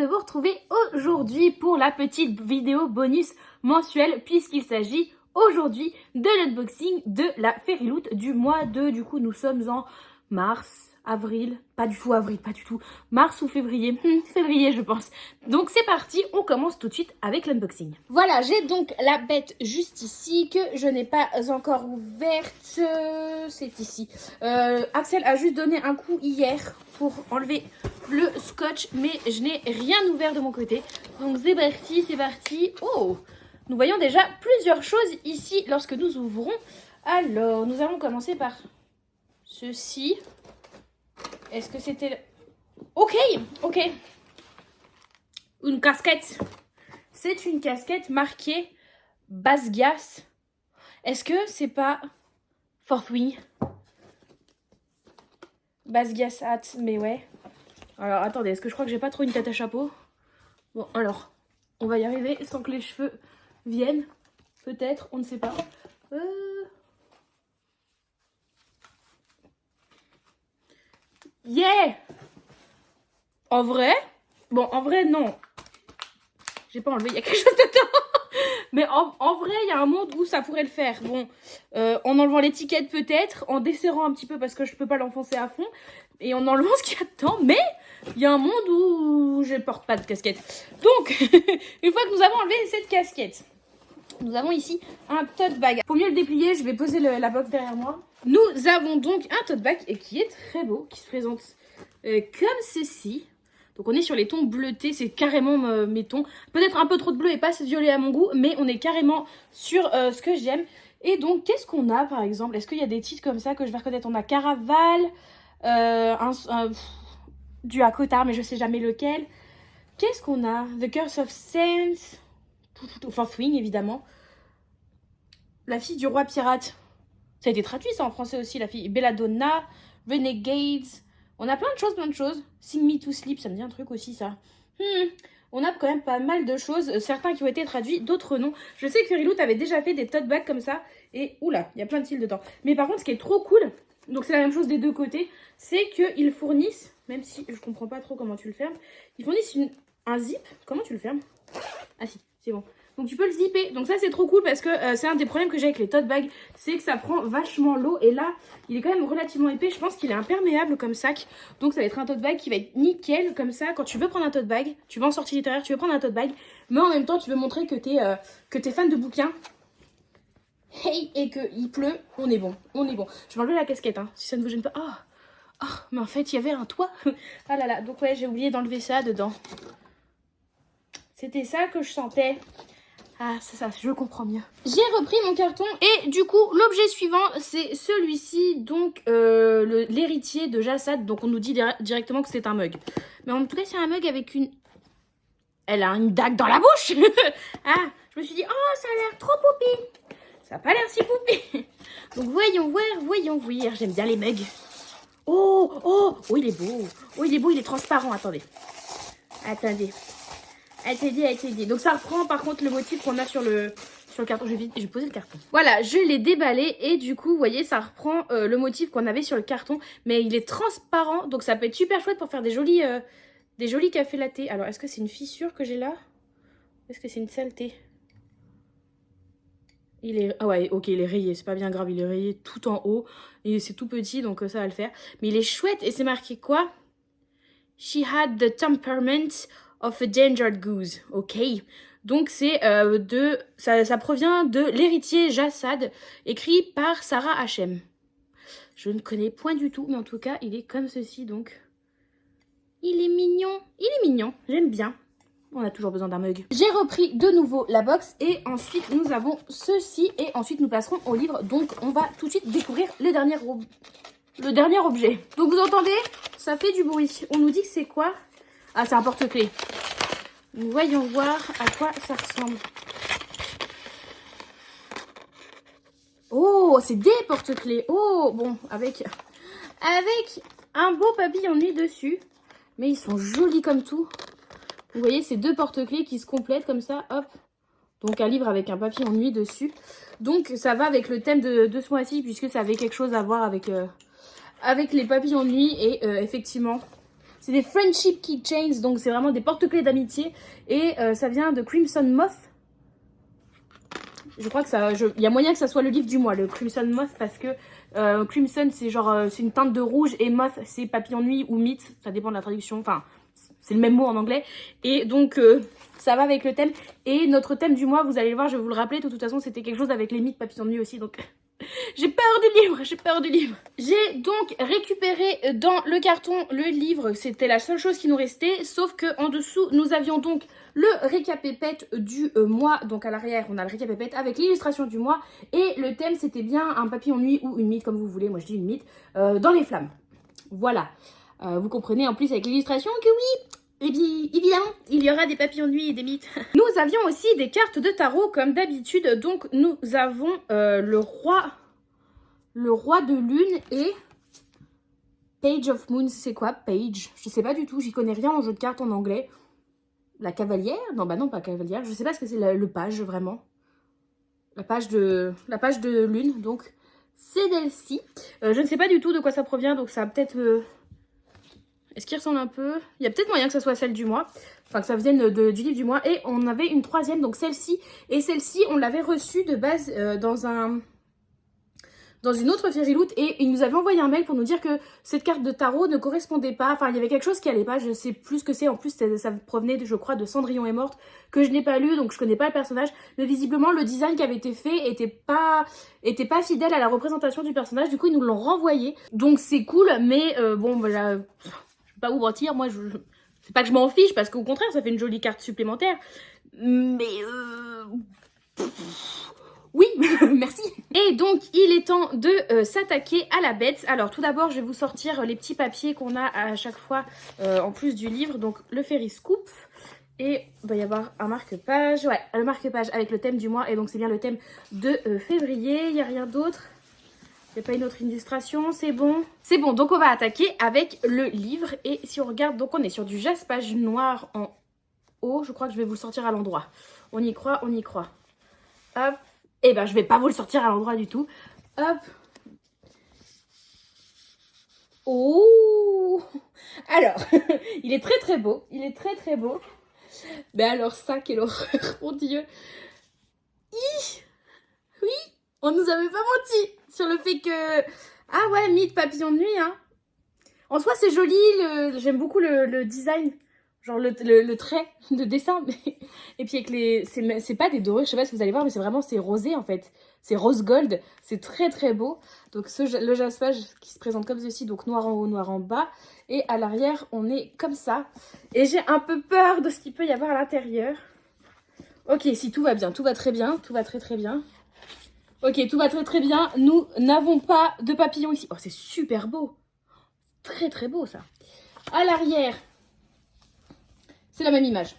vous retrouver aujourd'hui pour la petite vidéo bonus mensuelle puisqu'il s'agit aujourd'hui de l'unboxing de la Fairyloot du mois de... Du coup, nous sommes en mars, avril, pas du tout, mars ou février, février je pense. Donc c'est parti, on commence tout de suite avec l'unboxing. Voilà, j'ai donc la bête juste ici que je n'ai pas encore ouverte, c'est ici. Axel a juste donné un coup hier pour enlever le scotch, mais je n'ai rien ouvert de mon côté. Donc c'est parti, c'est parti. Oh, nous voyons déjà plusieurs choses ici lorsque nous ouvrons. Alors, nous allons commencer par ceci. Est-ce que c'était... Ok. Une casquette. C'est une casquette marquée Basgias. Est-ce que c'est pas Fourth Wing? Basgias hat, mais ouais. Alors, attendez, est-ce que je crois que j'ai pas trop une tête à chapeau? Bon, alors, on va y arriver sans que les cheveux viennent. Peut-être, on ne sait pas. Yeah! En vrai? Bon, en vrai, non. J'ai pas enlevé, il y a quelque chose dedans. Mais en vrai, il y a un monde où ça pourrait le faire. Bon, en enlevant l'étiquette peut-être, en desserrant un petit peu parce que je peux pas l'enfoncer à fond. Et en enlevant ce qu'il y a dedans. Mais il y a un monde où je porte pas de casquette. Donc, une fois que nous avons enlevé cette casquette, nous avons ici un tote bag. Pour mieux le déplier, je vais poser la box derrière moi. Nous avons donc un tote bag qui est très beau, qui se présente comme ceci. Donc on est sur les tons bleutés, c'est carrément mes tons. Peut-être un peu trop de bleu et pas assez violet à mon goût, mais on est carrément sur ce que j'aime. Et donc qu'est-ce qu'on a par exemple? Est-ce qu'il y a des titres comme ça que je vais reconnaître? On a Caraval, du Akotard, mais je sais jamais lequel. Qu'est-ce qu'on a? The Curse of Saints, Fourth Wing évidemment. La fille du roi pirate. Ça a été traduit ça en français aussi, la fille. Belladonna, Renegades. On a plein de choses. Sing Me to Sleep, ça me dit un truc aussi ça. On a quand même pas mal de choses. Certains qui ont été traduits, d'autres non. Je sais que Fairyloot avait déjà fait des tote bags comme ça. Et oula, il y a plein de styles dedans. Mais par contre, ce qui est trop cool, donc c'est la même chose des deux côtés, c'est qu'ils fournissent, même si je comprends pas trop comment tu le fermes, ils fournissent un zip. Comment tu le fermes? Ah si, c'est bon. Donc tu peux le zipper. Donc ça c'est trop cool parce que c'est un des problèmes que j'ai avec les tote bags. C'est que ça prend vachement l'eau. Et là, il est quand même relativement épais. Je pense qu'il est imperméable comme sac. Donc ça va être un tote bag qui va être nickel comme ça. Quand tu veux prendre un tote bag, tu vas en sortie littéraire, tu veux prendre un tote bag. Mais en même temps, tu veux montrer que t'es fan de bouquins. Hey, et qu'il pleut, on est bon. Je vais enlever la casquette hein, si ça ne vous gêne pas. Oh, mais en fait, il y avait un toit. Ah là là, donc ouais, j'ai oublié d'enlever ça dedans. C'était ça que je sentais. Ah, c'est ça, je comprends mieux. J'ai repris mon carton et du coup, l'objet suivant, c'est celui-ci, donc l'héritier de Jassad. Donc on nous dit directement que c'est un mug. Mais en tout cas, c'est un mug avec une... Elle a une dague dans la bouche. Ah, je me suis dit, oh, ça a l'air trop poupi. Ça n'a pas l'air si poupi. Donc voyons voir. J'aime bien les mugs. Oh, il est beau. Il est transparent, attendez. Attendez. Donc ça reprend par contre le motif qu'on a sur le carton. Je vais poser le carton. Voilà, je l'ai déballé et du coup, vous voyez, ça reprend le motif qu'on avait sur le carton. Mais il est transparent, donc ça peut être super chouette pour faire des jolis cafés latte. Alors, est-ce que c'est une fissure que j'ai là? Est-ce que c'est une saleté? Ah ouais, ok, il est rayé, c'est pas bien grave, il est rayé tout en haut. Et c'est tout petit, donc ça va le faire. Mais il est chouette et c'est marqué quoi? She had the temperament of a endangered goose. Ok. Donc c'est ça provient de l'héritier Jassad, écrit par Sarah Hachem. Je ne connais point du tout, mais en tout cas, il est comme ceci, donc. Il est mignon. J'aime bien. On a toujours besoin d'un mug. J'ai repris de nouveau la box et ensuite nous avons ceci et ensuite nous passerons au livre. Donc on va tout de suite découvrir le dernier objet. Donc vous entendez? Ça fait du bruit. On nous dit que c'est quoi? Ah, c'est un porte-clés. Nous voyons voir à quoi ça ressemble. Oh, c'est des porte-clés. Oh, bon, avec un beau papillon de nuit dessus. Mais ils sont jolis comme tout. Vous voyez, c'est deux porte-clés qui se complètent comme ça, hop. Donc un livre avec un papillon de nuit dessus. Donc ça va avec le thème de ce mois-ci, puisque ça avait quelque chose à voir avec les papillons de nuit. Et effectivement, C'est des friendship keychains, donc c'est vraiment des porte-clés d'amitié. Et ça vient de Crimson Moth. Je crois que ça, il y a moyen que ça soit le livre du mois, le Crimson Moth, parce que Crimson c'est genre, c'est une teinte de rouge et Moth c'est papillon de nuit ou mythe, ça dépend de la traduction, enfin c'est le même mot en anglais. Et donc ça va avec le thème. Et notre thème du mois, vous allez le voir, je vais vous le rappeler, de toute façon c'était quelque chose avec les mythes papillons de nuit aussi, donc j'ai peur du livre, j'ai peur du livre. J'ai donc récupéré dans le carton le livre, c'était la seule chose qui nous restait, sauf que en dessous nous avions donc le récapépète du mois, donc à l'arrière on a le récapépète avec l'illustration du mois, et le thème c'était bien un papillon de nuit ou une mythe comme vous voulez, moi je dis une mythe, dans les flammes. Voilà, vous comprenez en plus avec l'illustration que oui, et bien, évidemment, il y aura des papillons de nuit et des mythes. Nous avions aussi des cartes de tarot comme d'habitude. Donc nous avons le roi de lune et Page of Moons. C'est quoi Page? Je sais pas du tout, j'y connais rien en jeu de cartes en anglais. La cavalière? Non, bah non, pas cavalière. Je sais pas ce que c'est le page vraiment. La page de lune, donc c'est celle-ci. Je ne sais pas du tout de quoi ça provient, donc ça va peut-être... Est-ce qu'il ressemble un peu? Il y a peut-être moyen que ça soit celle du mois. Enfin, que ça vienne du livre du mois. Et on avait une troisième, donc celle-ci. Et celle-ci, on l'avait reçue de base dans une autre Fairy Loot. Et il nous avait envoyé un mail pour nous dire que cette carte de tarot ne correspondait pas. Enfin, il y avait quelque chose qui allait pas. Je sais plus ce que c'est. En plus, ça provenait, je crois, de Cendrillon est morte, que je n'ai pas lu. Donc, je connais pas le personnage. Mais visiblement, le design qui avait été fait était pas fidèle à la représentation du personnage. Du coup, ils nous l'ont renvoyé. Donc, c'est cool. Mais bon, voilà... Pas vous mentir, moi c'est pas que je m'en fiche parce qu'au contraire ça fait une jolie carte supplémentaire, mais oui merci. Et donc il est temps de s'attaquer à la bête. Alors tout d'abord je vais vous sortir les petits papiers qu'on a à chaque fois en plus du livre, donc le Fairy Scoop. Et il va y avoir un marque-page, ouais, le marque-page avec le thème du mois, et donc c'est bien le thème de février, il n'y a rien d'autre. Il n'y a pas une autre illustration, c'est bon. C'est bon, donc on va attaquer avec le livre. Et si on regarde, donc on est sur du jaspage noir en haut. Je crois que je vais vous le sortir à l'endroit. On y croit, on y croit. Hop. Et ben je vais pas vous le sortir à l'endroit du tout. Hop. Oh. Alors, il est très très beau. Il est très très beau. Mais alors ça, quelle horreur, mon Dieu. Oui, on nous avait pas menti sur le fait que... Ah ouais, mythe papillon de nuit, hein. En soi, c'est joli, j'aime beaucoup le design. Genre le trait de dessin. Mais... Et puis avec les... C'est pas des dorés, je sais pas si vous allez voir, mais c'est rosé en fait. C'est rose gold, c'est très très beau. Donc le jaspage qui se présente comme ceci, donc noir en haut, noir en bas. Et à l'arrière, on est comme ça. Et j'ai un peu peur de ce qu'il peut y avoir à l'intérieur. Ok, si tout va bien, tout va très bien, tout va très très bien. Ok, tout va très très bien. Nous n'avons pas de papillons ici. Oh, c'est super beau. Très très beau ça. À l'arrière, c'est la même image.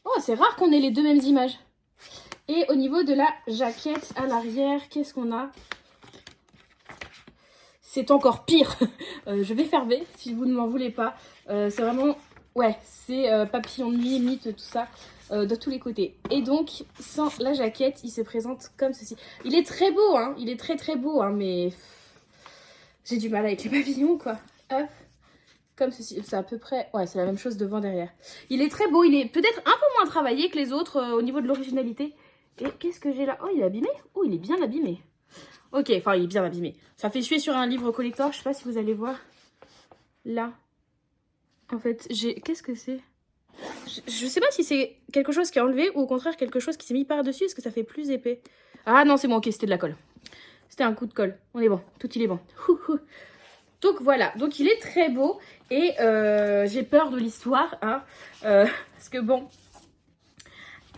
Oh, c'est rare qu'on ait les deux mêmes images. Et au niveau de la jaquette à l'arrière, qu'est-ce qu'on a? C'est encore pire. Je vais fermer si vous ne m'en voulez pas. C'est vraiment... Ouais, c'est papillon de nuit, mythe, tout ça. De tous les côtés. Et donc, sans la jaquette, il se présente comme ceci. Il est très beau, hein. Il est très très beau, hein, mais... J'ai du mal avec les papillons, quoi. Hop. Comme ceci. C'est à peu près... Ouais, c'est la même chose devant, derrière. Il est très beau. Il est peut-être un peu moins travaillé que les autres au niveau de l'originalité. Et qu'est-ce que j'ai là? Oh, il est abîmé. Oh, il est bien abîmé. Ok, enfin, il est bien abîmé. Ça fait suer sur un livre collector. Je sais pas si vous allez voir. Là. En fait, j'ai... Qu'est-ce que c'est? Je sais pas si c'est quelque chose qui est enlevé ou au contraire quelque chose qui s'est mis par-dessus. Est-ce que ça fait plus épais? Ah non, c'est bon, ok, c'était de la colle. C'était un coup de colle. On est bon, tout il est bon. Donc voilà, donc il est très beau. Et j'ai peur de l'histoire, hein. Parce que bon,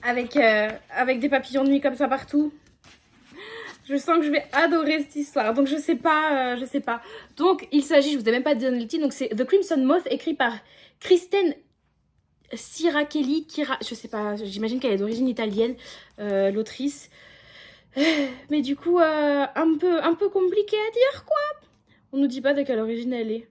avec des papillons de nuit comme ça partout, je sens que je vais adorer cette histoire. Donc je sais pas, je sais pas. Donc il s'agit, je vous ai même pas donné le titre, donc c'est The Crimson Moth, écrit par Kristen Sirachelli, je sais pas, j'imagine qu'elle est d'origine italienne, l'autrice. Mais du coup, un peu compliqué à dire, quoi. On nous dit pas de quelle origine elle est.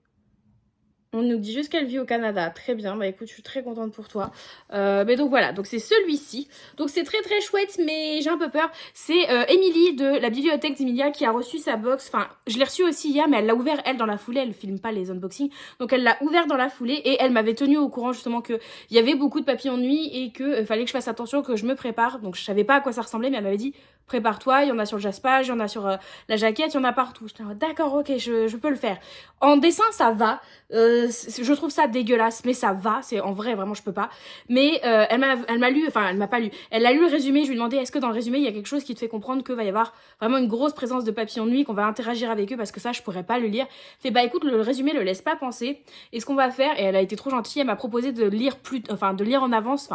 On nous dit juste qu'elle vit au Canada. Très bien. Bah écoute, je suis très contente pour toi. Mais donc voilà. Donc c'est celui-ci. Donc c'est très très chouette, mais j'ai un peu peur. C'est Émilie de la bibliothèque d'Emilia qui a reçu sa box. Enfin, je l'ai reçue aussi hier, mais elle l'a ouvert elle dans la foulée. Elle filme pas les unboxings. Donc elle l'a ouvert dans la foulée et elle m'avait tenue au courant justement qu'il y avait beaucoup de papiers en nuit et que fallait que je fasse attention, que je me prépare. Donc je savais pas à quoi ça ressemblait, mais elle m'avait dit prépare-toi. Il y en a sur le jaspage, il y en a sur la jaquette, il y en a partout. J'étais d'accord, ok, je peux le faire. En dessin, ça va. Je trouve ça dégueulasse, mais ça va. C'est en vrai, vraiment, je peux pas. Mais elle m'a lu, enfin, elle m'a pas lu. Elle a lu le résumé. Je lui ai demandé est-ce que dans le résumé il y a quelque chose qui te fait comprendre qu'il va y avoir vraiment une grosse présence de papillons de nuit, qu'on va interagir avec eux parce que ça, je pourrais pas le lire. Fait bah écoute, le résumé le laisse pas penser. Et ce qu'on va faire, et elle a été trop gentille, elle m'a proposé de lire de lire en avance,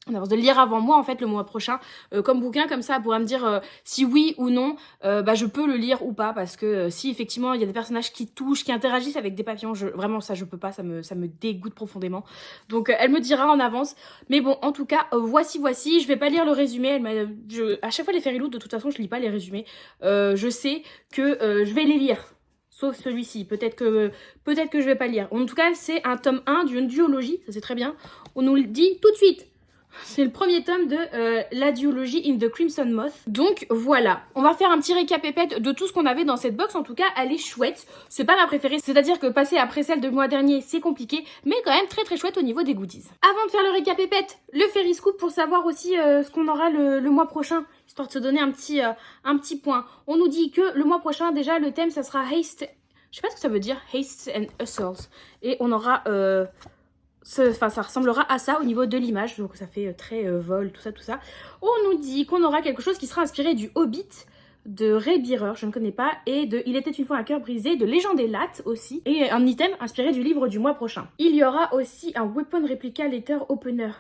de le lire avant moi en fait le mois prochain comme bouquin, comme ça elle pourra me dire si oui ou non bah je peux le lire ou pas, parce que si effectivement il y a des personnages qui touchent, qui interagissent avec des papillons, vraiment ça je peux pas, ça me dégoûte profondément. Donc elle me dira en avance, mais bon en tout cas voici, je vais pas lire le résumé. À chaque fois les Fairy Loot de toute façon je lis pas les résumés, je sais que je vais les lire. Sauf celui-ci, peut-être que je vais pas le lire. En tout cas c'est un tome 1 d'une duologie, ça c'est très bien. On nous le dit tout de suite. C'est le premier tome de la duologie In the Crimson Moth. Donc voilà, on va faire un petit récapépète de tout ce qu'on avait dans cette box. En tout cas, elle est chouette. C'est pas ma préférée, c'est-à-dire que passer après celle de mois dernier, c'est compliqué, mais quand même très très chouette au niveau des goodies. Avant de faire le récapépète, le Fairy Scoop pour savoir aussi ce qu'on aura le mois prochain, histoire de se donner un petit point. On nous dit que le mois prochain, déjà, le thème, ça sera Haste. Je sais pas ce que ça veut dire, Haste and Hustles. Et on aura... ça ressemblera à ça au niveau de l'image, donc ça fait très vol, tout ça. On nous dit qu'on aura quelque chose qui sera inspiré du Hobbit, de Ray Bearer, je ne connais pas, et de Il était une fois un cœur brisé, de Légende et Latte aussi, et un item inspiré du livre du mois prochain. Il y aura aussi un Weapon Replica Letter Opener.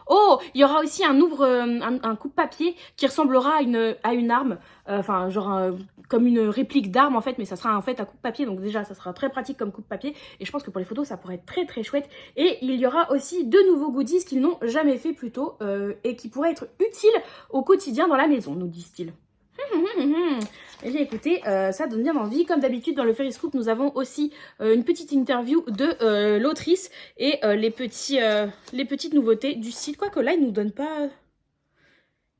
Oh, il y aura aussi un coupe-papier qui ressemblera à une arme, enfin comme une réplique d'arme en fait, mais ça sera en fait un coupe-papier, donc déjà ça sera très pratique comme coupe-papier, et je pense que pour les photos ça pourrait être très très chouette. Et il y aura aussi deux nouveaux goodies qu'ils n'ont jamais fait plus tôt, et qui pourraient être utiles au quotidien dans la maison, nous disent-ils. Eh bien écoutez, ça donne bien envie. Comme d'habitude dans le Fairy Scoop, nous avons aussi une petite interview de l'autrice et les petites nouveautés du site. Quoique là, ils ne nous donnent pas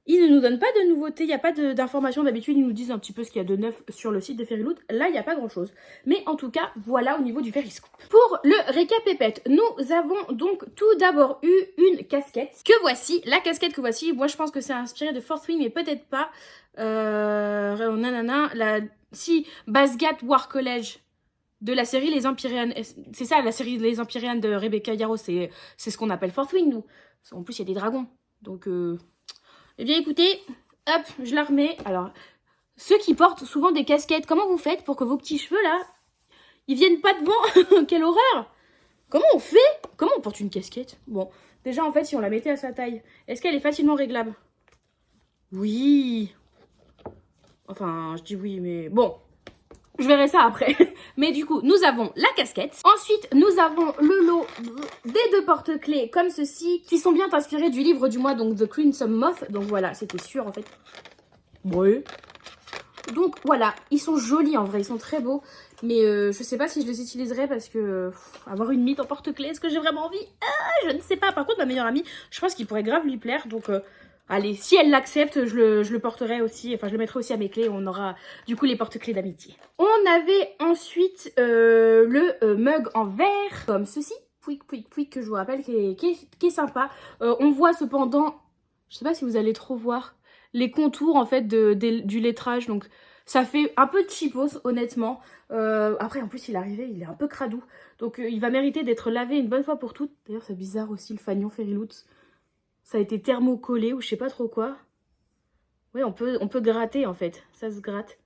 de nouveautés, il n'y a pas d'informations. D'habitude, ils nous disent un petit peu ce qu'il y a de neuf sur le site de Fairy Loot. Là, il n'y a pas grand-chose. Mais en tout cas, voilà au niveau du Fairy Scoop. Pour le récapépète, nous avons donc tout d'abord eu une casquette. La casquette que voici. Moi, je pense que c'est inspiré de Fourth Wing, mais peut-être pas. Si Basgat War College de la série Les Empyrean, c'est ça la série Les Empyrean de Rebecca Yarros, c'est ce qu'on appelle Fourth Wing nous. En plus il y a des dragons, donc eh bien écoutez, hop, je la remets. Alors ceux qui portent souvent des casquettes, comment vous faites pour que vos petits cheveux là ils viennent pas devant? Quelle horreur! Comment on fait? Comment on porte une casquette? Bon, déjà en fait si on la mettait à sa taille, est-ce qu'elle est facilement réglable? Oui. Enfin, je dis oui, mais bon, je verrai ça après. Mais du coup, nous avons la casquette. Ensuite, nous avons le lot des deux porte-clés comme ceci, qui sont bien inspirés du livre du mois, donc The Crimson Moth. Donc voilà, c'était sûr en fait. Oui. Donc voilà, ils sont jolis en vrai, ils sont très beaux. Mais je sais pas si je les utiliserai parce que avoir une mythe en porte-clés, est-ce que j'ai vraiment envie? Je ne sais pas. Par contre, ma meilleure amie, je pense qu'il pourrait grave lui plaire. Donc allez, si elle l'accepte, je le porterai aussi. Enfin, je le mettrai aussi à mes clés. On aura du coup les porte-clés d'amitié. On avait ensuite le mug en verre comme ceci. Pouic, que je vous rappelle, qui est sympa. On voit cependant, je sais pas si vous allez trop voir, les contours en fait du lettrage. Donc ça fait un peu cheapos honnêtement. Après en plus il est arrivé, il est un peu cradou. Donc il va mériter d'être lavé une bonne fois pour toutes. D'ailleurs c'est bizarre aussi le fanion Fairy Loot. Ça a été thermocollé ou je sais pas trop quoi. Oui on peut gratter en fait. Ça se gratte.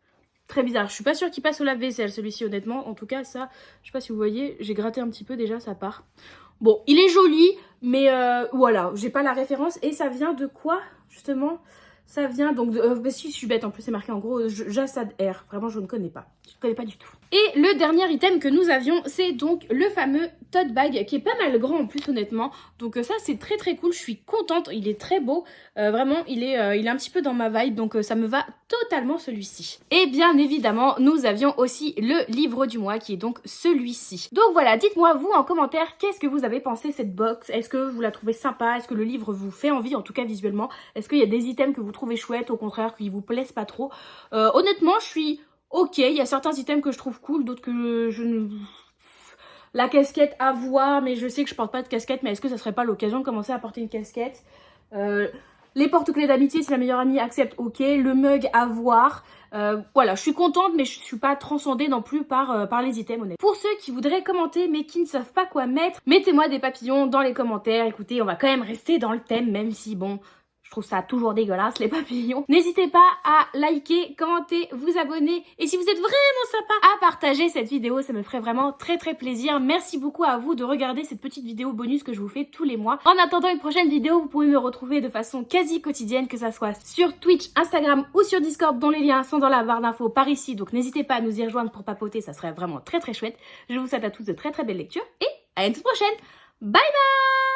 Très bizarre. Je suis pas sûre qu'il passe au lave-vaisselle celui-ci honnêtement. En tout cas ça, je sais pas si vous voyez, j'ai gratté un petit peu déjà, ça part. Bon il est joli mais voilà, j'ai pas la référence. Et ça vient de quoi justement? Ça vient donc de... bah si, je suis bête, en plus c'est marqué en gros Jassad Air. Vraiment, je ne connais pas. Je ne connais pas du tout. Et le dernier item que nous avions, c'est donc le fameux tote bag qui est pas mal grand en plus honnêtement. Donc ça c'est très très cool, je suis contente, il est très beau. Vraiment, il est un petit peu dans ma vibe, donc ça me va totalement celui-ci. Et bien évidemment, nous avions aussi le livre du mois qui est donc celui-ci. Donc voilà, dites-moi vous en commentaire, qu'est-ce que vous avez pensé de cette box? Est-ce que vous la trouvez sympa? Est-ce que le livre vous fait envie, en tout cas visuellement? Est-ce qu'il y a des items que vous trouvez chouettes, au contraire, qui vous plaisent pas trop? Honnêtement, je suis ok, il y a certains items que je trouve cool, d'autres que je ne... La casquette à voir, mais je sais que je porte pas de casquette, mais est-ce que ça serait pas l'occasion de commencer à porter une casquette? Les porte-clés d'amitié, si la meilleure amie accepte, ok. Le mug à voir. Voilà, je suis contente, mais je suis pas transcendée non plus par les items, honnêtement. Pour ceux qui voudraient commenter, mais qui ne savent pas quoi mettre, mettez-moi des papillons dans les commentaires. Écoutez, on va quand même rester dans le thème, même si, bon... Je trouve ça toujours dégueulasse, les papillons. N'hésitez pas à liker, commenter, vous abonner. Et si vous êtes vraiment sympa, à partager cette vidéo. Ça me ferait vraiment très très plaisir. Merci beaucoup à vous de regarder cette petite vidéo bonus que je vous fais tous les mois. En attendant une prochaine vidéo, vous pouvez me retrouver de façon quasi quotidienne, que ça soit sur Twitch, Instagram ou sur Discord, dont les liens sont dans la barre d'infos par ici. Donc n'hésitez pas à nous y rejoindre pour papoter, ça serait vraiment très très chouette. Je vous souhaite à tous de très très belles lectures et à une toute prochaine. Bye bye!